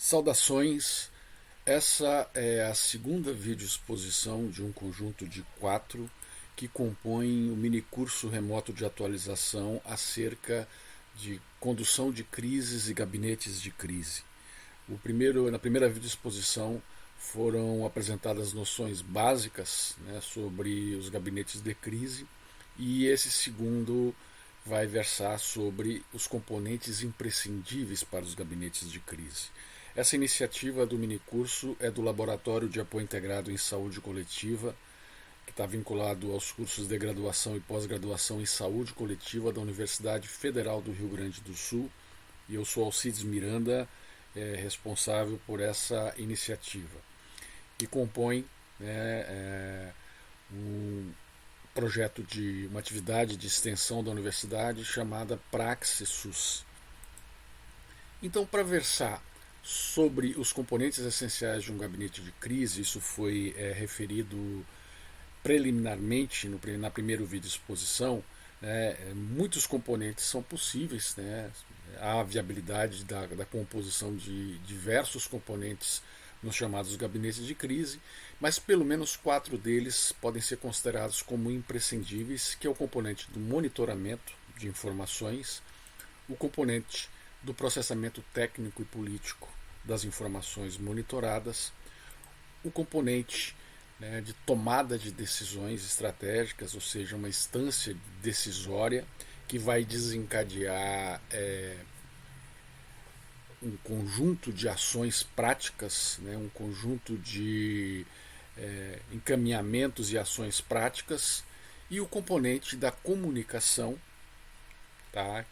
Saudações! Essa é a segunda videoexposição de um conjunto de 4 que compõem o minicurso remoto de atualização acerca de condução de crises e gabinetes de crise. Na primeira videoexposição foram apresentadas noções básicas, né, sobre os gabinetes de crise, e esse segundo vai versar sobre os componentes imprescindíveis para os gabinetes de crise. Essa iniciativa do minicurso é do Laboratório de Apoio Integrado em Saúde Coletiva, que está vinculado aos cursos de graduação e pós-graduação em Saúde Coletiva da Universidade Federal do Rio Grande do Sul, e eu sou Alcides Miranda, responsável por essa iniciativa, que compõe um projeto de uma atividade de extensão da universidade chamada Praxis SUS. Então, para versar sobre os componentes essenciais de um gabinete de crise, isso foi referido preliminarmente na primeira videoexposição, muitos componentes são possíveis, há a viabilidade da composição de diversos componentes nos chamados gabinetes de crise, mas pelo menos 4 deles podem ser considerados como imprescindíveis, que é o componente do monitoramento de informações, o componente do processamento técnico e político das informações monitoradas, o componente de tomada de decisões estratégicas, ou seja, uma instância decisória que vai desencadear um conjunto de ações práticas, um conjunto de encaminhamentos e ações práticas, e o componente da comunicação,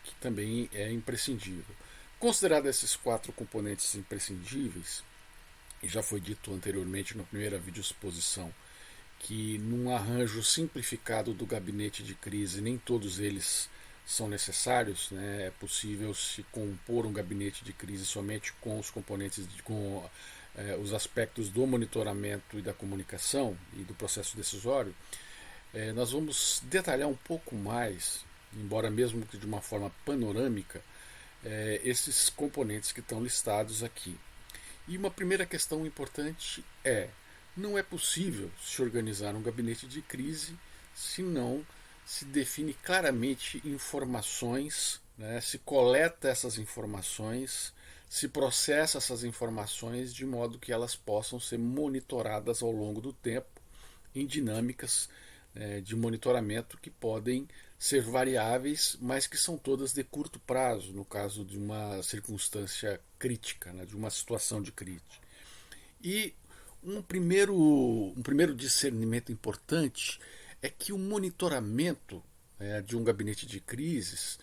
que também é imprescindível. Considerado esses 4 componentes imprescindíveis, e já foi dito anteriormente na primeira videoexposição, que num arranjo simplificado do gabinete de crise nem todos eles são necessários, é possível se compor um gabinete de crise somente com os componentes, com os aspectos do monitoramento e da comunicação e do processo decisório. Nós vamos detalhar um pouco mais, embora mesmo que de uma forma panorâmica, esses componentes que estão listados aqui. E uma primeira questão importante não é possível se organizar um gabinete de crise se não se define claramente informações, se coleta essas informações, se processa essas informações de modo que elas possam ser monitoradas ao longo do tempo em dinâmicas de monitoramento que podem ser variáveis, mas que são todas de curto prazo, no caso de uma circunstância crítica, de uma situação de crise. E um primeiro discernimento importante é que o monitoramento de um gabinete de crises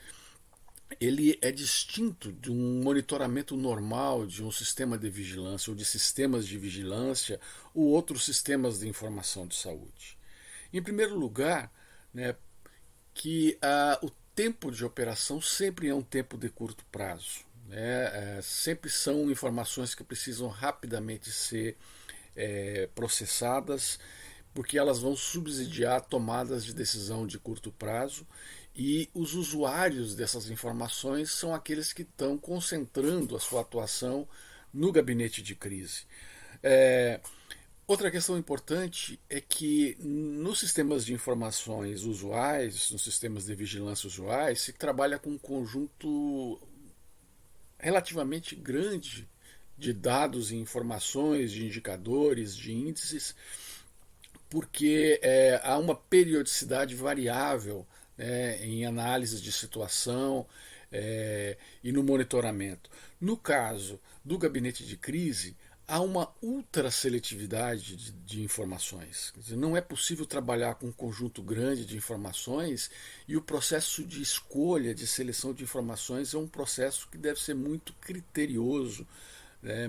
ele é distinto de um monitoramento normal de um sistema de vigilância ou de sistemas de vigilância ou outros sistemas de informação de saúde. Em primeiro lugar, que o tempo de operação sempre é um tempo de curto prazo. Sempre são informações que precisam rapidamente ser processadas, porque elas vão subsidiar tomadas de decisão de curto prazo, e os usuários dessas informações são aqueles que estão concentrando a sua atuação no gabinete de crise. Outra questão importante é que nos sistemas de informações usuais, nos sistemas de vigilância usuais, se trabalha com um conjunto relativamente grande de dados e informações, de indicadores, de índices, porque há uma periodicidade variável em análises de situação e no monitoramento. No caso do gabinete de crise, há uma ultraseletividade de informações. Quer dizer, não é possível trabalhar com um conjunto grande de informações, e o processo de escolha, de seleção de informações é um processo que deve ser muito criterioso,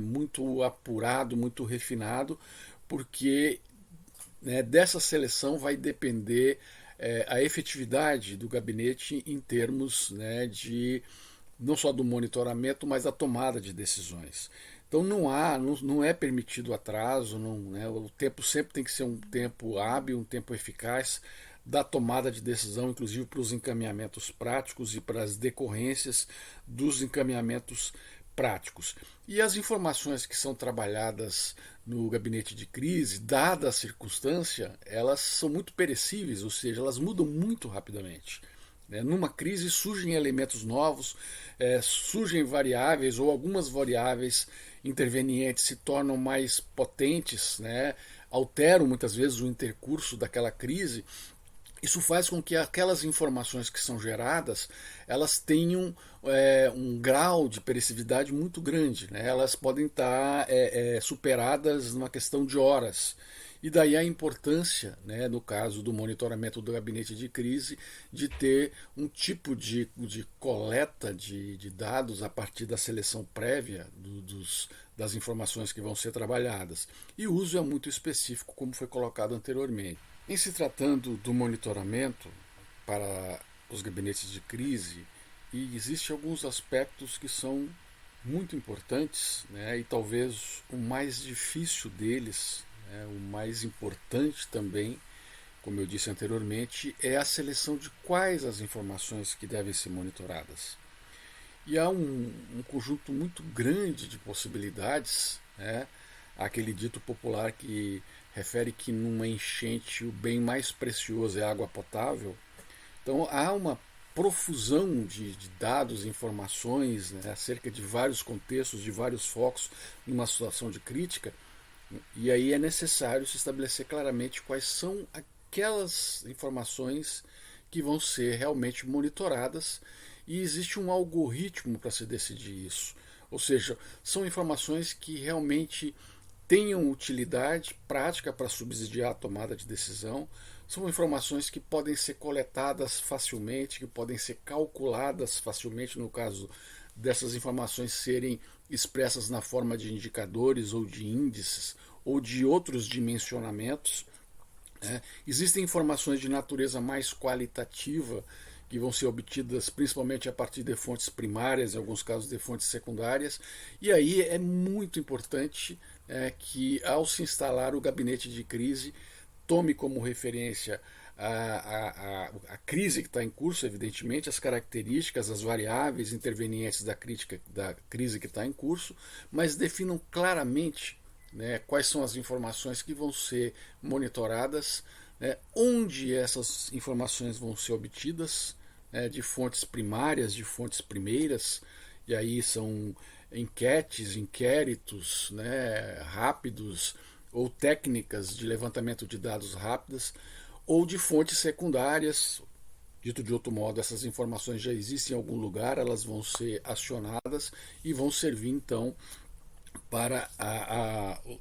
muito apurado, muito refinado, porque dessa seleção vai depender a efetividade do gabinete em termos de não só do monitoramento, mas da tomada de decisões. Então não é permitido atraso, o tempo sempre tem que ser um tempo hábil, um tempo eficaz da tomada de decisão, inclusive para os encaminhamentos práticos e para as decorrências dos encaminhamentos práticos. E as informações que são trabalhadas no gabinete de crise, dada a circunstância, elas são muito perecíveis, ou seja, elas mudam muito rapidamente. Numa crise surgem elementos novos, surgem variáveis ou algumas variáveis intervenientes se tornam mais potentes, alteram muitas vezes o intercurso daquela crise. Isso faz com que aquelas informações que são geradas elas tenham um grau de perecividade muito grande. Elas podem estar superadas numa questão de horas. E daí a importância, no caso do monitoramento do gabinete de crise, de ter um tipo de coleta de dados a partir da seleção prévia das informações que vão ser trabalhadas. E o uso é muito específico, como foi colocado anteriormente. Em se tratando do monitoramento para os gabinetes de crise, e existem alguns aspectos que são muito importantes, e talvez o mais difícil deles, o mais importante também, como eu disse anteriormente, é a seleção de quais as informações que devem ser monitoradas. E há um conjunto muito grande de possibilidades, aquele dito popular que refere que numa enchente o bem mais precioso é a água potável. Então há uma profusão de dados, informações, acerca de vários contextos, de vários focos numa situação de crítica, e aí é necessário se estabelecer claramente quais são aquelas informações que vão ser realmente monitoradas, e existe um algoritmo para se decidir isso. Ou seja, são informações que realmente tenham utilidade prática para subsidiar a tomada de decisão, são informações que podem ser coletadas facilmente, que podem ser calculadas facilmente no caso dessas informações serem expressas na forma de indicadores ou de índices ou de outros dimensionamentos. Existem informações de natureza mais qualitativa que vão ser obtidas principalmente a partir de fontes primárias, em alguns casos de fontes secundárias, e aí é muito importante que, ao se instalar o gabinete de crise, tome como referência a crise que está em curso, evidentemente, as características, as variáveis intervenientes da crise que está em curso, mas definam claramente quais são as informações que vão ser monitoradas, onde essas informações vão ser obtidas, de fontes primárias, de fontes primeiras, e aí são enquetes, inquéritos rápidos, ou técnicas de levantamento de dados rápidas, ou de fontes secundárias. Dito de outro modo, essas informações já existem em algum lugar, elas vão ser acionadas e vão servir então para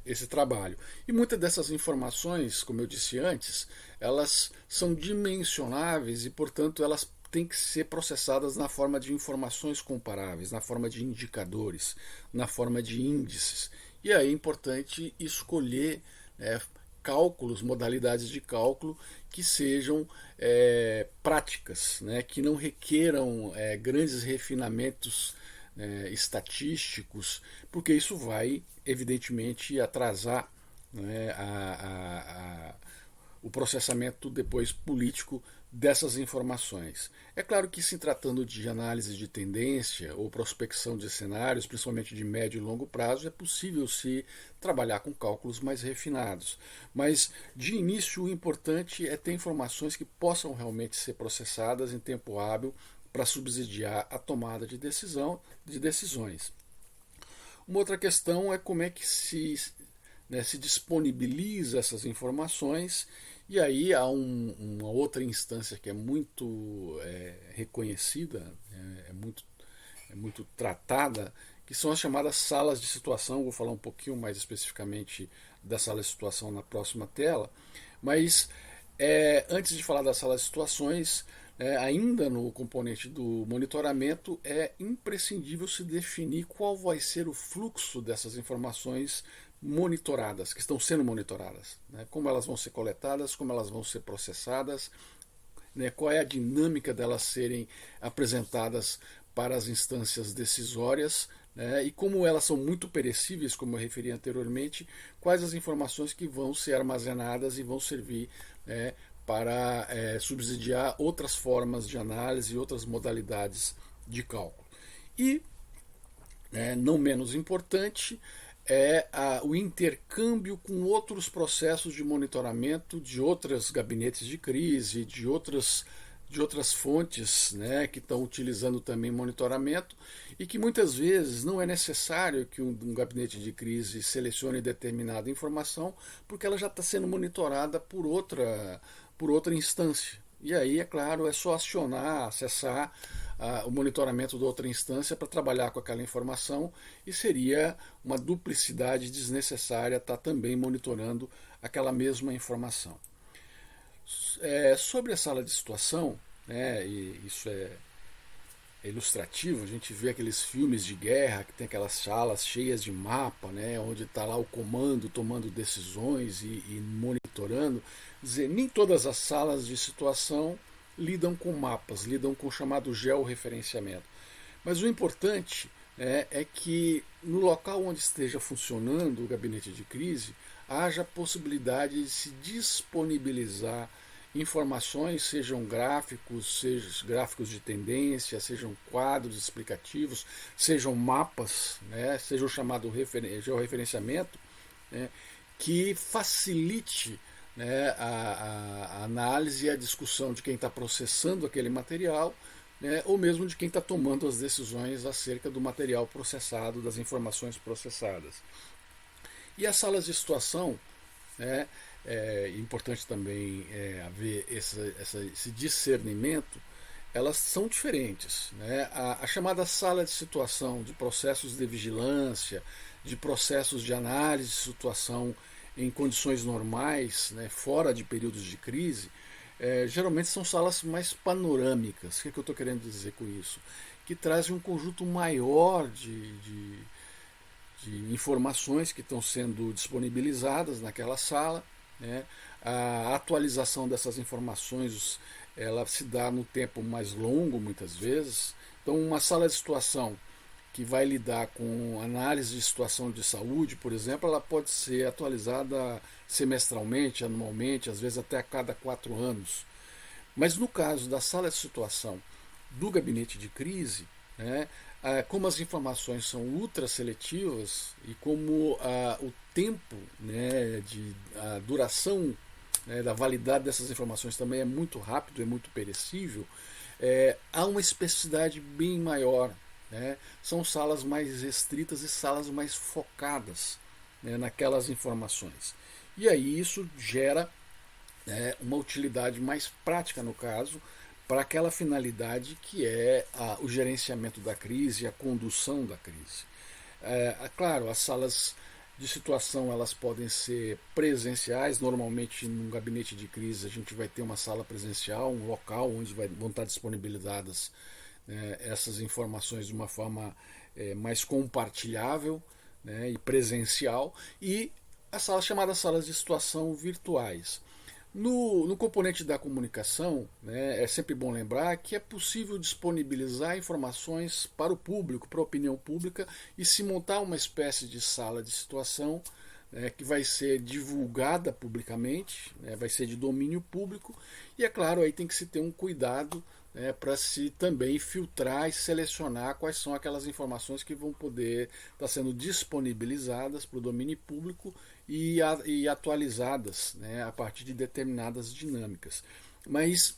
esse trabalho. E muitas dessas informações, como eu disse antes, elas são dimensionáveis e, portanto, elas têm que ser processadas na forma de informações comparáveis, na forma de indicadores, na forma de índices. E aí é importante escolher cálculos, modalidades de cálculo que sejam práticas, que não requeram grandes refinamentos estatísticos, porque isso vai, evidentemente, atrasar o processamento depois político dessas informações. É claro que, se tratando de análise de tendência ou prospecção de cenários, principalmente de médio e longo prazo, é possível se trabalhar com cálculos mais refinados. Mas, de início, o importante é ter informações que possam realmente ser processadas em tempo hábil para subsidiar a tomada de decisões. Uma outra questão é como é que se disponibiliza essas informações. E aí há uma outra instância que é muito reconhecida, é muito tratada, que são as chamadas salas de situação. Vou falar um pouquinho mais especificamente da sala de situação na próxima tela, mas antes de falar das salas de situações, ainda no componente do monitoramento, é imprescindível se definir qual vai ser o fluxo dessas informações monitoradas, que estão sendo monitoradas, como elas vão ser coletadas, como elas vão ser processadas, qual é a dinâmica delas serem apresentadas para as instâncias decisórias, e como elas são muito perecíveis, como eu referi anteriormente, quais as informações que vão ser armazenadas e vão servir para subsidiar outras formas de análise e outras modalidades de cálculo. E não menos importante, é o intercâmbio com outros processos de monitoramento de outros gabinetes de crise, de outras fontes, que estão utilizando também monitoramento, e que muitas vezes não é necessário que um gabinete de crise selecione determinada informação, porque ela já está sendo monitorada por outra instância. E aí, é claro, é só acionar, acessar o monitoramento da outra instância para trabalhar com aquela informação, e seria uma duplicidade desnecessária estar também monitorando aquela mesma informação. Sobre a sala de situação, e isso é ilustrativo, a gente vê aqueles filmes de guerra que tem aquelas salas cheias de mapa, onde está lá o comando tomando decisões e monitorando. Quer dizer, nem todas as salas de situação lidam com mapas, lidam com o chamado georreferenciamento. Mas o importante é que no local onde esteja funcionando o gabinete de crise, haja possibilidade de se disponibilizar informações, sejam gráficos de tendência, sejam quadros explicativos, sejam mapas, seja o chamado georreferenciamento, que facilite a análise e a discussão de quem está processando aquele material, ou mesmo de quem está tomando as decisões acerca do material processado, das informações processadas. E as salas de situação, é importante também haver esse discernimento, elas são diferentes. A chamada sala de situação de processos de vigilância, de processos de análise de situação em condições normais, fora de períodos de crise, geralmente são salas mais panorâmicas. O que eu estou querendo dizer com isso? Que trazem um conjunto maior de informações que estão sendo disponibilizadas naquela sala. A atualização dessas informações ela se dá no tempo mais longo, muitas vezes. Então, uma sala de situação que vai lidar com análise de situação de saúde, por exemplo, ela pode ser atualizada semestralmente, anualmente, às vezes até a cada 4 anos. Mas no caso da sala de situação do gabinete de crise, como as informações são ultra seletivas e como o tempo, a duração, da validade dessas informações também é muito rápido, é muito perecível, há uma especificidade bem maior. São salas mais restritas e salas mais focadas, naquelas informações. E aí isso gera uma utilidade mais prática, no caso, para aquela finalidade que é o gerenciamento da crise e a condução da crise. Claro, as salas de situação elas podem ser presenciais. Normalmente, num gabinete de crise, a gente vai ter uma sala presencial, um local onde vão estar disponibilizadas essas informações de uma forma mais compartilhável, e presencial, e as salas chamadas salas de situação virtuais. No componente da comunicação, é sempre bom lembrar que é possível disponibilizar informações para o público, para a opinião pública, e se montar uma espécie de sala de situação que vai ser divulgada publicamente, vai ser de domínio público, e é claro, aí tem que se ter um cuidado para se também filtrar e selecionar quais são aquelas informações que vão poder estar sendo disponibilizadas para o domínio público e atualizadas a partir de determinadas dinâmicas. Mas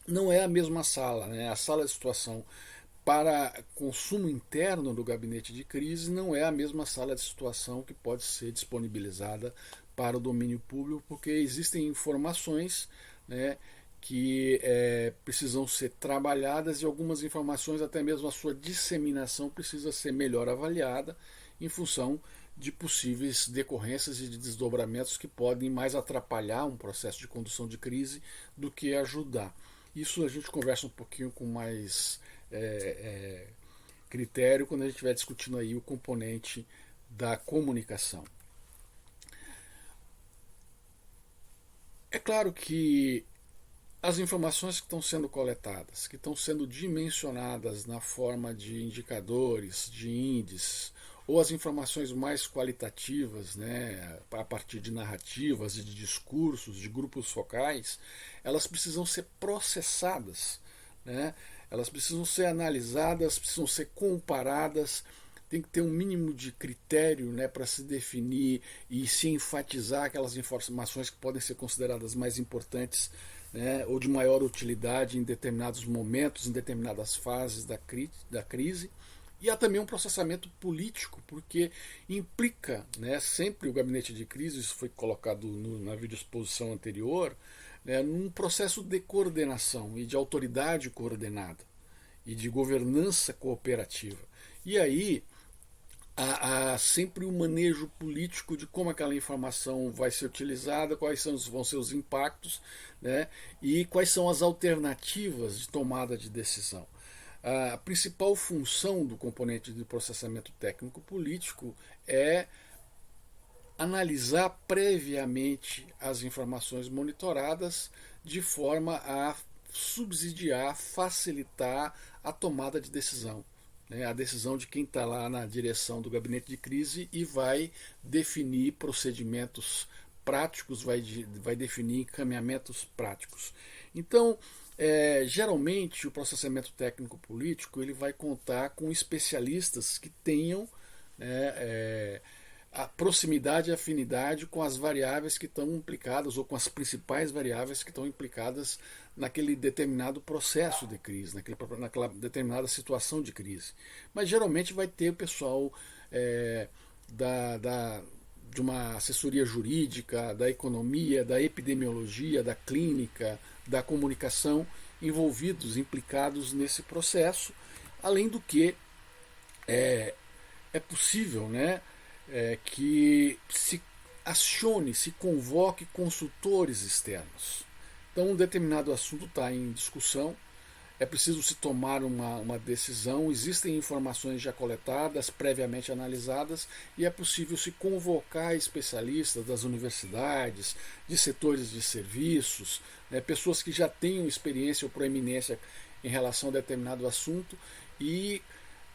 não é a mesma sala. A sala de situação para consumo interno do gabinete de crise não é a mesma sala de situação que pode ser disponibilizada para o domínio público, porque existem informações que precisam ser trabalhadas, e algumas informações, até mesmo a sua disseminação, precisa ser melhor avaliada em função de possíveis decorrências e de desdobramentos que podem mais atrapalhar um processo de condução de crise do que ajudar. Isso a gente conversa um pouquinho com mais critério quando a gente estiver discutindo aí o componente da comunicação. É claro que as informações que estão sendo coletadas, que estão sendo dimensionadas na forma de indicadores, de índices, ou as informações mais qualitativas, a partir de narrativas e de discursos, de grupos focais, elas precisam ser processadas, elas precisam ser analisadas, precisam ser comparadas, tem que ter um mínimo de critério, né, para se definir e se enfatizar aquelas informações que podem ser consideradas mais importantes, né, ou de maior utilidade em determinados momentos, em determinadas fases da crise. E há também um processamento político, porque implica, né, sempre o gabinete de crise, isso foi colocado na videoexposição anterior, né, num processo de coordenação e de autoridade coordenada e de governança cooperativa. E aí há sempre um manejo político de como aquela informação vai ser utilizada, vão ser os impactos, né, e quais são as alternativas de tomada de decisão. A principal função do componente de processamento técnico-político é analisar previamente as informações monitoradas de forma a subsidiar, facilitar a tomada de decisão, né, a decisão de quem está lá na direção do gabinete de crise e vai definir procedimentos práticos, vai definir encaminhamentos práticos. Então, geralmente o processamento técnico-político ele vai contar com especialistas que tenham, né, a proximidade e afinidade com as variáveis que estão implicadas, ou com as principais variáveis que estão implicadas naquele determinado processo de crise, naquela determinada situação de crise. Mas geralmente vai ter o pessoal de uma assessoria jurídica, da economia, da epidemiologia, da clínica, da comunicação, envolvidos, implicados nesse processo, além do que é possível, né, que se acione, se convoque consultores externos. Então, um determinado assunto está em discussão, é preciso se tomar uma decisão, existem informações já coletadas, previamente analisadas, e é possível se convocar especialistas das universidades, de setores de serviços, né, pessoas que já tenham experiência ou proeminência em relação a determinado assunto, e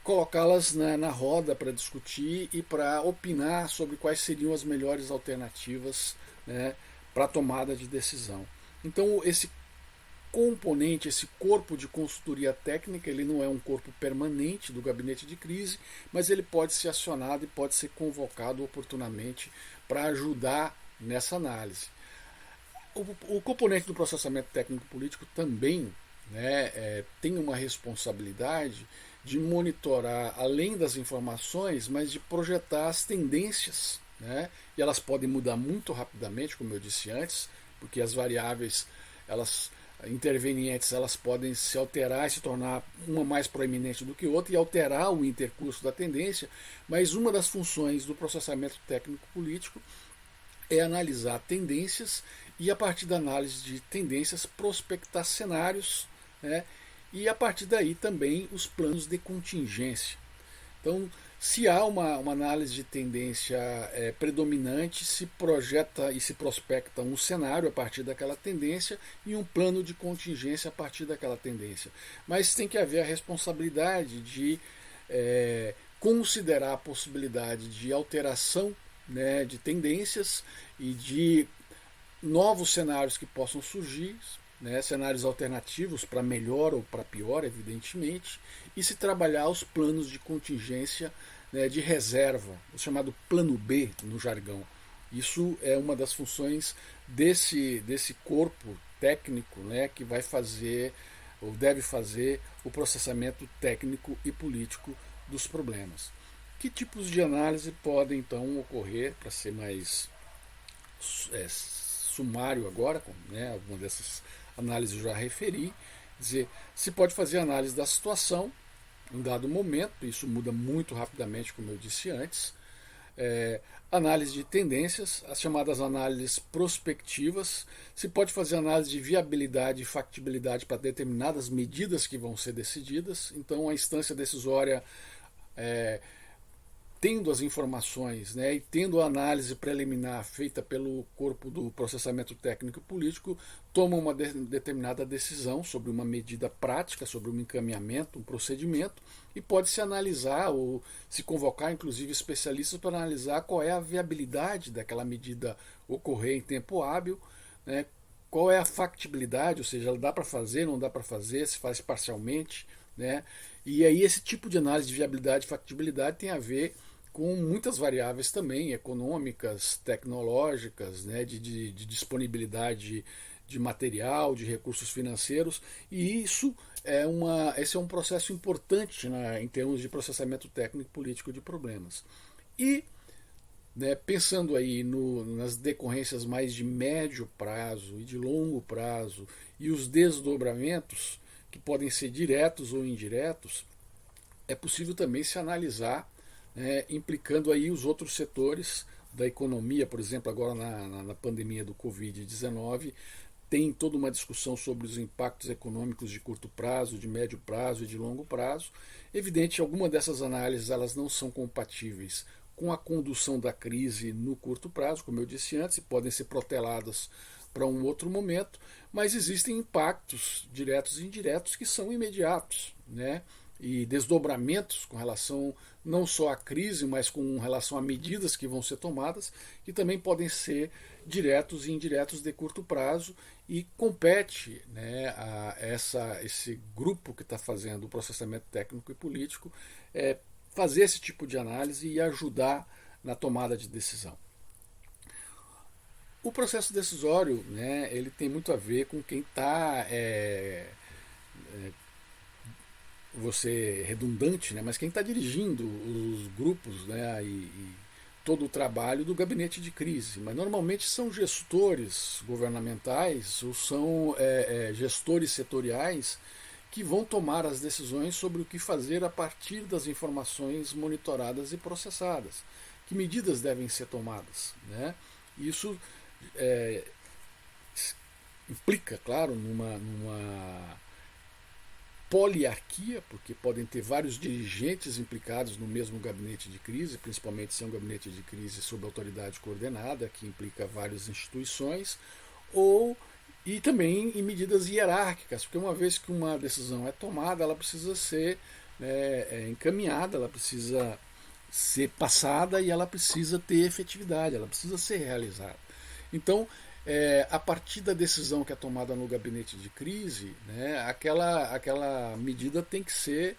colocá-las na roda para discutir e para opinar sobre quais seriam as melhores alternativas, né, para a tomada de decisão. Então, esse componente, esse corpo de consultoria técnica, ele não é um corpo permanente do gabinete de crise, mas ele pode ser acionado e pode ser convocado oportunamente para ajudar nessa análise. O componente do processamento técnico-político também, né, tem uma responsabilidade de monitorar, além das informações, mas de projetar as tendências, né, e elas podem mudar muito rapidamente, como eu disse antes, porque as variáveis intervenientes elas podem se alterar e se tornar uma mais proeminente do que outra e alterar o intercurso da tendência, mas uma das funções do processamento técnico-político é analisar tendências e, a partir da análise de tendências, prospectar cenários, né, e a partir daí também os planos de contingência. Então, se há uma análise de tendência predominante, se projeta e se prospecta um cenário a partir daquela tendência e um plano de contingência a partir daquela tendência. Mas tem que haver a responsabilidade de considerar a possibilidade de alteração, né, de tendências e de novos cenários que possam surgir, né, cenários alternativos para melhor ou para pior, evidentemente, e se trabalhar os planos de contingência, né, de reserva, o chamado plano B no jargão. Isso é uma das funções desse corpo técnico, né, que vai fazer ou deve fazer o processamento técnico e político dos problemas. Que tipos de análise podem então ocorrer, para ser mais sumário agora, né, alguma dessas análises eu já referi, dizer, se pode fazer análise da situação em dado momento, isso muda muito rapidamente, como eu disse antes, análise de tendências, as chamadas análises prospectivas, se pode fazer análise de viabilidade e factibilidade para determinadas medidas que vão ser decididas, então a instância decisória tendo as informações, né, e tendo a análise preliminar feita pelo corpo do processamento técnico e político, toma uma determinada decisão sobre uma medida prática, sobre um encaminhamento, um procedimento, e pode-se analisar ou se convocar, inclusive, especialistas para analisar qual é a viabilidade daquela medida ocorrer em tempo hábil, né, qual é a factibilidade, ou seja, dá para fazer, não dá para fazer, se faz parcialmente, né? E aí esse tipo de análise de viabilidade e factibilidade tem a ver com muitas variáveis também, econômicas, tecnológicas, né, de disponibilidade de material, de recursos financeiros, e esse é um processo importante, né, em termos de processamento técnico e político de problemas. E, né, pensando aí nas decorrências mais de médio prazo e de longo prazo e os desdobramentos, que podem ser diretos ou indiretos, é possível também se analisar, né, implicando aí os outros setores da economia, por exemplo, agora na pandemia do Covid-19, tem toda uma discussão sobre os impactos econômicos de curto prazo, de médio prazo e de longo prazo. Evidente, algumas dessas análises elas não são compatíveis com a condução da crise no curto prazo, como eu disse antes, e podem ser proteladas para um outro momento, mas existem impactos diretos e indiretos que são imediatos, né? E desdobramentos com relação não só à crise, mas com relação a medidas que vão ser tomadas, que também podem ser diretos e indiretos de curto prazo, e compete, né, esse grupo que está fazendo o processamento técnico e político fazer esse tipo de análise e ajudar na tomada de decisão. O processo decisório, né, ele tem muito a ver com quem está vou ser redundante, né, mas quem está dirigindo os grupos, né, e todo o trabalho do gabinete de crise. Mas normalmente são gestores governamentais ou são gestores setoriais que vão tomar as decisões sobre o que fazer a partir das informações monitoradas e processadas. Que medidas devem ser tomadas, né? Isso é, implica, claro, numa poliarquia, porque podem ter vários dirigentes implicados no mesmo gabinete de crise, principalmente se é um gabinete de crise sob autoridade coordenada, que implica várias instituições, e também em medidas hierárquicas, porque uma vez que uma decisão é tomada, ela precisa ser, né, encaminhada, ela precisa ser passada e ela precisa ter efetividade, ela precisa ser realizada. Então, a partir da decisão que é tomada no gabinete de crise, né, aquela medida tem que ser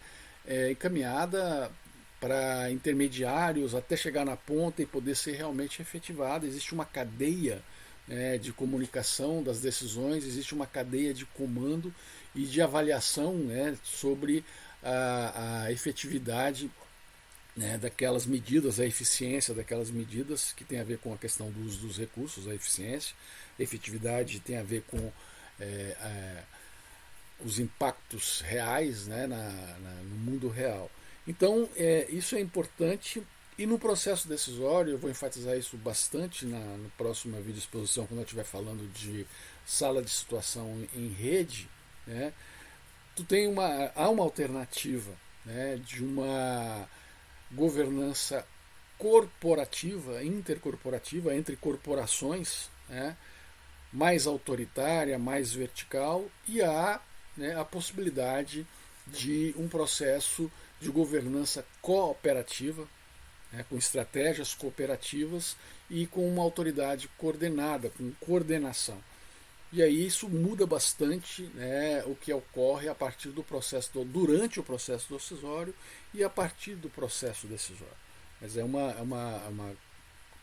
encaminhada para intermediários até chegar na ponta e poder ser realmente efetivada. Existe uma cadeia, né, de comunicação das decisões, existe uma cadeia de comando e de avaliação, né, sobre a efetividade, né, daquelas medidas, a eficiência daquelas medidas, que tem a ver com a questão do uso dos recursos, a eficiência, a efetividade tem a ver com os impactos reais, né, no mundo real. Então, isso é importante, e no processo decisório, eu vou enfatizar isso bastante na próxima videoexposição, quando eu estiver falando de sala de situação em rede, né, há uma alternativa, né, de uma governança corporativa, intercorporativa, entre corporações, né, mais autoritária, mais vertical, e há, né, a possibilidade de um processo de governança cooperativa, né, com estratégias cooperativas e com uma autoridade coordenada, com coordenação. E aí isso muda bastante, né, o que ocorre a partir do processo, durante o processo decisório e a partir do processo decisório. Mas é uma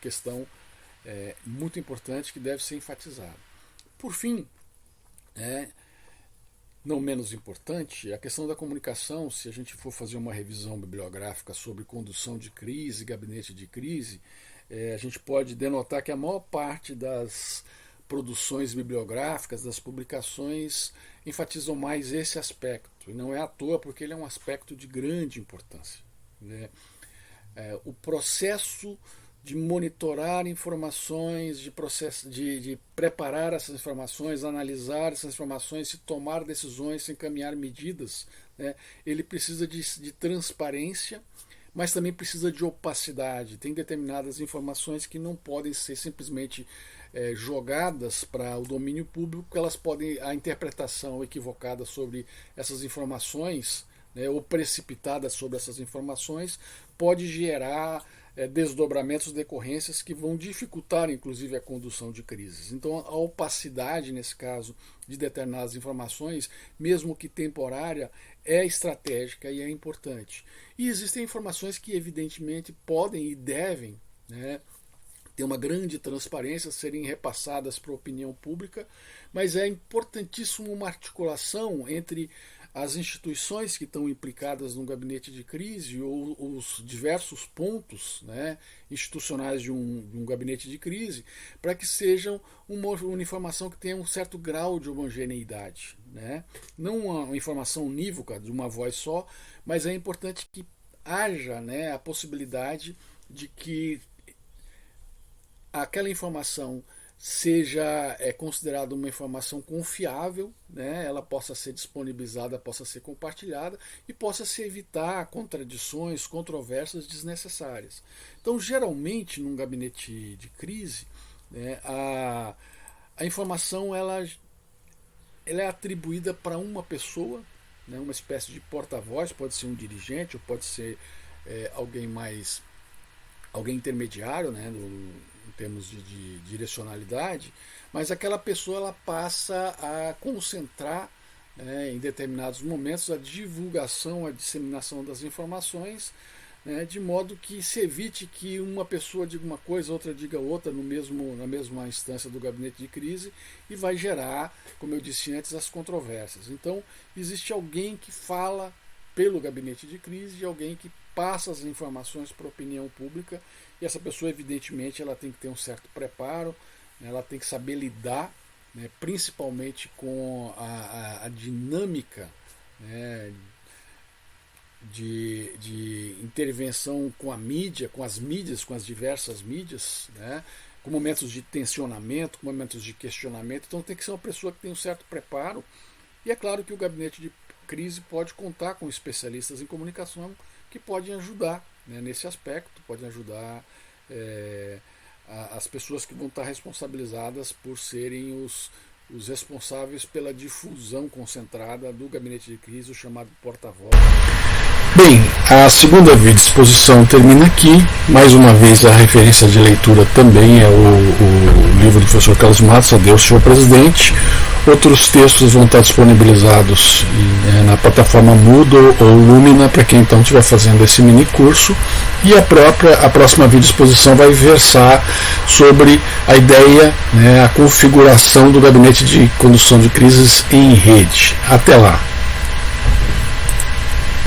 questão muito importante que deve ser enfatizada. Por fim, não menos importante, a questão da comunicação. Se a gente for fazer uma revisão bibliográfica sobre condução de crise, gabinete de crise, a gente pode denotar que a maior parte das produções bibliográficas, das publicações, enfatizam mais esse aspecto. E não é à toa, porque ele é um aspecto de grande importância, né? O processo de monitorar informações, de preparar essas informações, analisar essas informações, se tomar decisões, se encaminhar medidas, né? Ele precisa de transparência, mas também precisa de opacidade. Tem determinadas informações que não podem ser simplesmente jogadas para o domínio público, elas podem, a interpretação equivocada sobre essas informações, né, ou precipitada sobre essas informações, pode gerar desdobramentos, decorrências que vão dificultar, inclusive, a condução de crises. Então, a opacidade, nesse caso, de determinadas informações, mesmo que temporária, é estratégica e é importante. E existem informações que evidentemente podem e devem, né, ter uma grande transparência, serem repassadas para a opinião pública, mas é importantíssimo uma articulação entre as instituições que estão implicadas no gabinete de crise ou os diversos pontos, né, institucionais de um gabinete de crise, para que sejam uma informação que tenha um certo grau de homogeneidade, né? Não uma informação unívoca de uma voz só, mas é importante que haja, né, a possibilidade de que aquela informação seja considerada uma informação confiável, né, ela possa ser disponibilizada, possa ser compartilhada e possa se evitar contradições, controvérsias desnecessárias. Então, geralmente, num gabinete de crise, né, a informação ela é atribuída para uma pessoa, né, uma espécie de porta-voz, pode ser um dirigente ou pode ser alguém intermediário, né, em termos de direcionalidade, mas aquela pessoa ela passa a concentrar, né, em determinados momentos a divulgação, a disseminação das informações, né, de modo que se evite que uma pessoa diga uma coisa, outra diga outra na mesma instância do gabinete de crise e vai gerar, como eu disse antes, as controvérsias. Então, existe alguém que fala pelo gabinete de crise e alguém que passa as informações para a opinião pública, e essa pessoa, evidentemente, ela tem que ter um certo preparo, né, ela tem que saber lidar, né, principalmente com a dinâmica, né, de intervenção com a mídia, com as mídias, com as diversas mídias, né, com momentos de tensionamento, com momentos de questionamento. Então tem que ser uma pessoa que tem um certo preparo, e é claro que o gabinete de crise pode contar com especialistas em comunicação que podem ajudar, né, nesse aspecto, podem ajudar as pessoas que vão estar responsabilizadas por serem os responsáveis pela difusão concentrada do gabinete de crise, o chamado porta-voz. Bem, a segunda exposição termina aqui. Mais uma vez, a referência de leitura também é o livro do professor Carlos Matos, Adeus, Senhor Presidente. Outros textos vão estar disponibilizados na plataforma Moodle ou Lumina, para quem então estiver fazendo esse mini curso. E a próxima videoexposição vai versar sobre a ideia, né, a configuração do gabinete de condução de crises em rede. Até lá!